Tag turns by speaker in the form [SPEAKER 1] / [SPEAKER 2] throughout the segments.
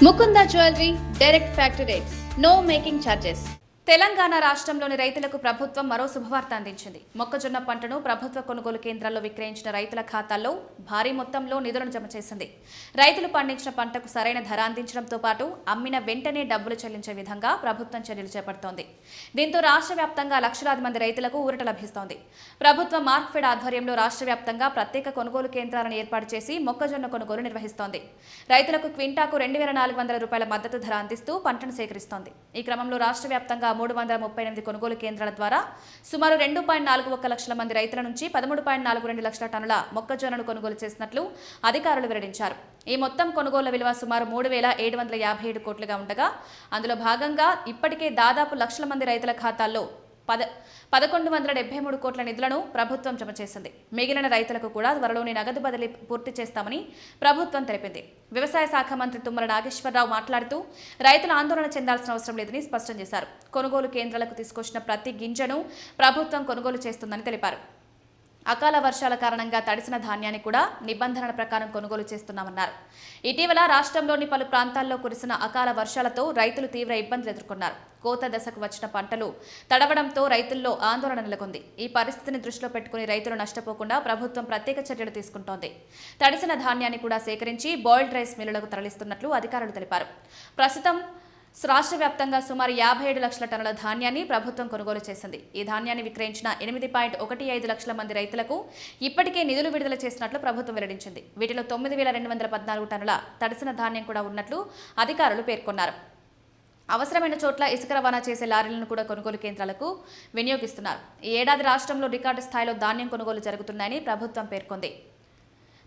[SPEAKER 1] Mukunda Jewelry, direct factory rates, no making charges.
[SPEAKER 2] Telangana రాష్ట్రంలోని రైతులకు ప్రభుత్వం మరో శుభవార్త అందించింది. మొక్కజొన్న పంటను ప్రభుత్వ కొనుగోలు కేంద్రాల్లో విక్రయించిన రైతుల ఖాతాల్లో భారీ మొత్తంలో నిధులను జమ చేసింది. రైతులు పండించిన పంటకు సరైన ధర అందించడంతో పాటు అమ్మిన వెంటనే డబ్బులు చెల్లించే విధంగా ప్రభుత్వం చర్యలు చేపడుతోంది. దీంతో రాష్ట్ర వ్యాప్తంగా లక్షలాది మంది రైతులకు ఊరట లభిస్తోంది. ప్రభుత్వం మార్క్ఫెడ్ ఆధ్వర్యంలో రాష్ట్ర వ్యాప్తంగా ప్రత్యేక కొనుగోలు కేంద్రాలను ఏర్పాటు చేసి మొక్కజొన్న కొనుగోలు నిర్వహిస్తోంది. రైతులకు క్వింటాకు 2400 రూపాయల మద్దతు ధర అందిస్తూ పంటను సేకరిస్తోంది. ఈ క్రమంలో రాష్ట్ర వ్యాప్తంగా 338 కొనుగోలు కేంద్రాల ద్వారా సుమారు 2.41 లక్షల మంది రైతుల నుంచి 13.42 లక్షల టన్నుల మొక్కజొన్నను కొనుగోలు చేసినట్లు అధికారులు వెల్లడించారు. ఈ మొత్తం కొనుగోళ్ల విలువ సుమారు 3,757 కోట్లుగా ఉండగా అందులో భాగంగా ఇప్పటికే దాదాపు లక్షల మంది రైతుల ఖాతాల్లో 1173 కోట్ల నిధులను ప్రభుత్వం జమ చేసింది. మిగిలిన రైతులకు కూడా త్వరలోనే నగదు బదిలీ పూర్తి చేస్తామని ప్రభుత్వం తెలిపింది. వ్యవసాయ శాఖ మంత్రి తుమ్మల నాగేశ్వరరావు మాట్లాడుతూ రైతులు ఆందోళన చెందాల్సిన అవసరం లేదని స్పష్టం చేశారు. కొనుగోలు కేంద్రాలకు తీసుకొచ్చిన ప్రతి గింజను ప్రభుత్వం కొనుగోలు చేస్తుందని తెలిపారు. అకాల వర్షాల కారణంగా తడిసిన ధాన్యాన్ని కూడా నిబంధనల ప్రకారం కొనుగోలు చేస్తున్నామన్నారు. ఇటీవల రాష్ట్రంలోని పలు ప్రాంతాల్లో కురిసిన అకాల వర్షాలతో రైతులు తీవ్ర ఇబ్బందులు ఎదుర్కొన్నారు. కోత దశకు వచ్చిన పంటలు తడవడంతో రైతుల్లో ఆందోళన నెలకొంది. ఈ పరిస్థితిని దృష్టిలో పెట్టుకుని రైతులు నష్టపోకుండా ప్రభుత్వం ప్రత్యేక చర్యలు తీసుకుంటోంది. తడిసిన ధాన్యాన్ని కూడా సేకరించి బాయిల్డ్ రైస్ మిల్లులకు తరలిస్తున్నట్లు అధికారులు తెలిపారు. ప్రస్తుతం రాష్ట్ర వ్యాప్తంగా సుమారు 57 లక్షల టన్నుల ధాన్యాన్ని ప్రభుత్వం కొనుగోలు చేసింది. ఈ ధాన్యాన్ని విక్రయించిన 8.15 లక్షల మంది రైతులకు ఇప్పటికే నిధులు విడుదల చేసినట్లు ప్రభుత్వం వెల్లడించింది. వీటిలో 9,214 టన్నుల తడిసిన ధాన్యం కూడా ఉన్నట్లు అధికారులు పేర్కొన్నారు. అవసరమైన చోట్ల ఇసుక రవాణా చేసే లారీలను కూడా కొనుగోలు కేంద్రాలకు వినియోగిస్తున్నారు. ఈ ఏడాది రాష్ట్రంలో రికార్డు స్థాయిలో ధాన్యం కొనుగోలు జరుగుతున్నాయని ప్రభుత్వం పేర్కొంది.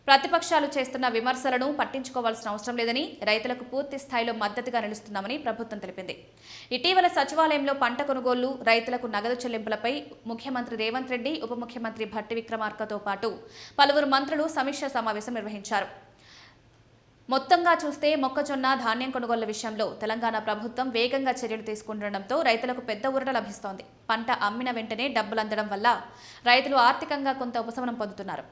[SPEAKER 2] ప్రతిపక్షాలు చేస్తున్న విమర్శలను పట్టించుకోవాల్సిన అవసరం లేదని, రైతులకు పూర్తి స్థాయిలో మద్దతుగా నిలుస్తున్నామని ప్రభుత్వం తెలిపింది. ఇటీవల సచివాలయంలో పంట కొనుగోళ్లు, రైతులకు నగదు చెల్లింపులపై ముఖ్యమంత్రి రేవంత్ రెడ్డి, ఉప ముఖ్యమంత్రి భట్టి విక్రమార్కతో పాటు పలువురు మంత్రులు సమీక్ష సమావేశం నిర్వహించారు. మొత్తంగా చూస్తే మొక్కజొన్న ధాన్యం కొనుగోళ్ల విషయంలో తెలంగాణ ప్రభుత్వం వేగంగా చర్యలు తీసుకుంటుండటంతో రైతులకు పెద్ద ఊరట లభిస్తోంది. పంట అమ్మిన వెంటనే డబ్బులు అందడం వల్ల రైతులు ఆర్థికంగా కొంత ఉపశమనం పొందుతున్నారు.